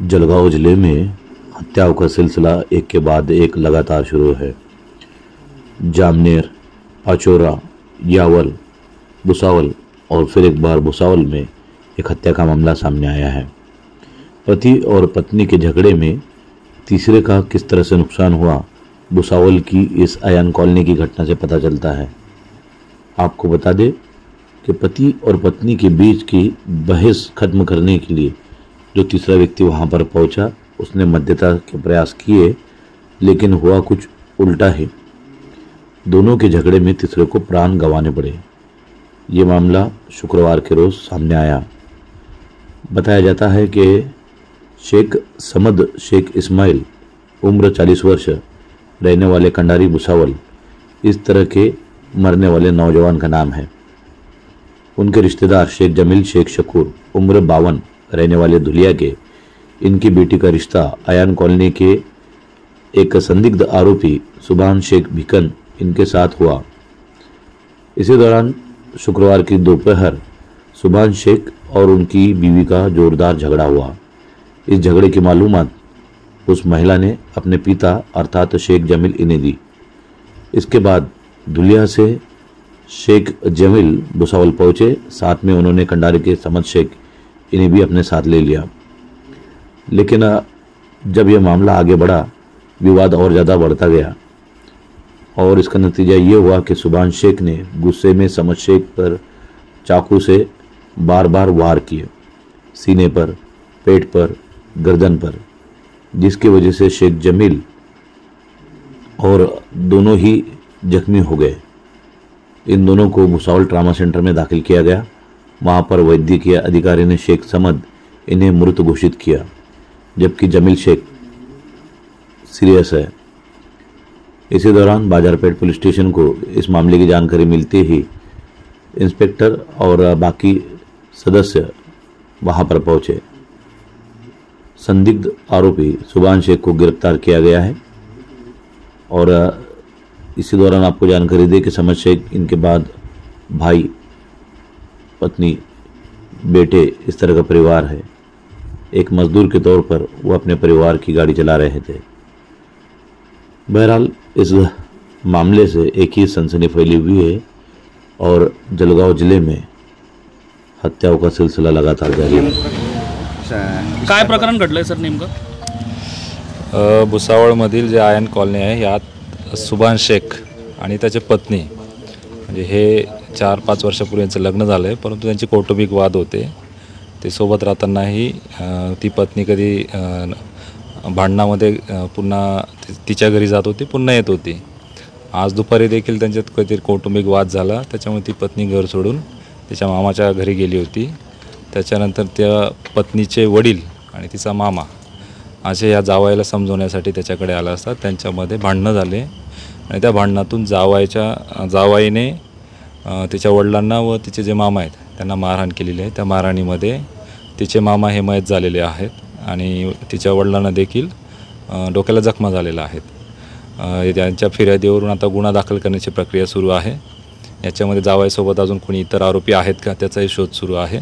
जलगांव जिले में हत्याओं का सिलसिला एक के बाद एक लगातार शुरू है। जामनेर, पाचोरा, यावल, भुसावल और फिर एक बार भुसावल में एक हत्या का मामला सामने आया है। पति और पत्नी के झगड़े में तीसरे का किस तरह से नुकसान हुआ, भुसावल की इस आयान कॉलोनी की घटना से पता चलता है। आपको बता दें कि पति और पत्नी के बीच की बहस खत्म करने के लिए जो तीसरा व्यक्ति वहां पर पहुंचा, उसने मध्यस्थता के प्रयास किए, लेकिन हुआ कुछ उल्टा ही। दोनों के झगड़े में तीसरे को प्राण गंवाने पड़े। ये मामला शुक्रवार के रोज सामने आया। बताया जाता है कि शेख समद शेख इस्माइल, उम्र 40 वर्ष, रहने वाले कंडारी भुसावल, इस तरह के मरने वाले नौजवान का नाम है। उनके रिश्तेदार शेख जमील शेख शकूर, उम्र 52, रहने वाले धुलिया के, इनकी बेटी का रिश्ता आयान कॉलोनी के एक संदिग्ध आरोपी सुभान शेख भिकन इनके साथ हुआ। इसी दौरान शुक्रवार की दोपहर सुभान शेख और उनकी बीवी का जोरदार झगड़ा हुआ। इस झगड़े की मालूमात उस महिला ने अपने पिता अर्थात शेख जमील इन्हें दी। इसके बाद धुलिया से शेख जमील भुसावल पहुंचे। साथ में उन्होंने कंडारी के समद शेख इन्हें भी अपने साथ ले लिया। लेकिन जब यह मामला आगे बढ़ा, विवाद और ज़्यादा बढ़ता गया और इसका नतीजा ये हुआ कि सुभान शेख ने गुस्से में समद शेख पर चाकू से बार बार वार किए, सीने पर, पेट पर, गर्दन पर, जिसकी वजह से शेख जमील और दोनों ही जख्मी हो गए। इन दोनों को भुसावल ट्रामा सेंटर में दाखिल किया गया। वहां पर वैद्यकीय अधिकारी ने शेख समद इन्हें मृत घोषित किया, जबकि जमील शेख सीरियस है। इसी दौरान बाजारपेट पुलिस स्टेशन को इस मामले की जानकारी मिलते ही इंस्पेक्टर और बाकी सदस्य वहां पर पहुंचे। संदिग्ध आरोपी सुभान शेख को गिरफ्तार किया गया है। और इसी दौरान आपको जानकारी दे कि समद शेख इनके बाद भाई, पत्नी, बेटे, इस तरह का परिवार है। एक मजदूर के तौर पर वो अपने परिवार की गाड़ी चला रहे थे। बहरहाल इस मामले से एक ही सनसनी फैली हुई है और जलगांव जिले में हत्याओं का सिलसिला लगातार जारी है। काय प्रकरण घडलंय सर नेमकं? भुसावळमधील जे आयन कॉलनी आहे यात सुभान शेख आणि त्याची पत्नी, म्हणजे हे 4-5 वर्षापूर्वीचं लग्न झालं आहे, परंतु त्यांचे कौटुंबिक वाद होते। ते सोबत राहतानाही ती पत्नी कधी भांडणामध्ये पुन्हा तिच्या घरी जात होती, पुन्हा येत होती। आज दुपारी देखील त्यांच्यात काहीतरी कौटुंबिक वाद झाला, त्याच्यामुळे ती पत्नी घर सोडून तिच्या मामाच्या घरी गेली होती। त्याच्यानंतर त्या पत्नीचे वडील आणि तिचा मामा असे या जावायला समजवण्यासाठी त्याच्याकडे आला असता त्यांच्यामध्ये भांडणं झाले आणि त्या भांडणातून जावाईने तिच्या वडिलांना व तिचे जे मामा आहेत त्यांना मारहाण केलेली आहे। त्या मारहाणीमध्ये तिचे मामा हे मयत झालेले आहेत आणि तिच्या वडिलांना देखील डोक्याला जखमा झालेल्या आहेत। त्यांच्या फिर्यादीवरून आता गुन्हा दाखल करण्याची प्रक्रिया सुरू आहे। याच्यामध्ये जावाईसोबत अजून कोणी इतर आरोपी आहेत का त्याचाही शोध सुरू आहे।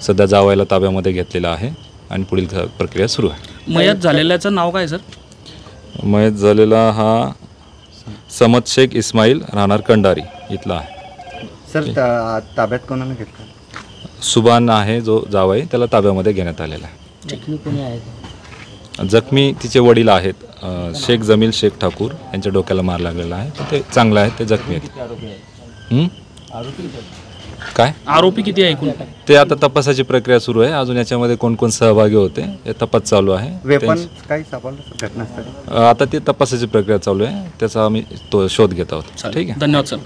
सध्या जावाईला ताब्यामध्ये घेतलेला आहे आणि पुढील प्रक्रिया सुरू आहे। मयत झालेल्याचं नाव काय सर? मयत झालेला हा समद शेख इस्माइल, राहणार कंडारी इथला आहे। सर ताब्यात कोणाने घेतलं? सुभान आहे जो जावाई, त्याला ताब्यामध्ये घेण्यात आलेला आहे। जखमी कोणी आहे? जखमी तिचे वडील आहेत, शेख जमील शेख ठाकूर, यांच्या डोक्याला मार लागलेला आहे। ते चांगलं आहे, ते जखमी आहेत। काय आरोपी किती आहे एकूण? ते आता तपासाची प्रक्रिया सुरू आहे। अजून याच्यामध्ये कोण कोण सहभागी होते हे तपास चालू आहे। वेपन काही सापडलं घटनास्थळी? आता ती तपासाची प्रक्रिया चालू आहे, त्याचा आम्ही तो शोध घेत आहोत। ठीक आहे, धन्यवाद सर।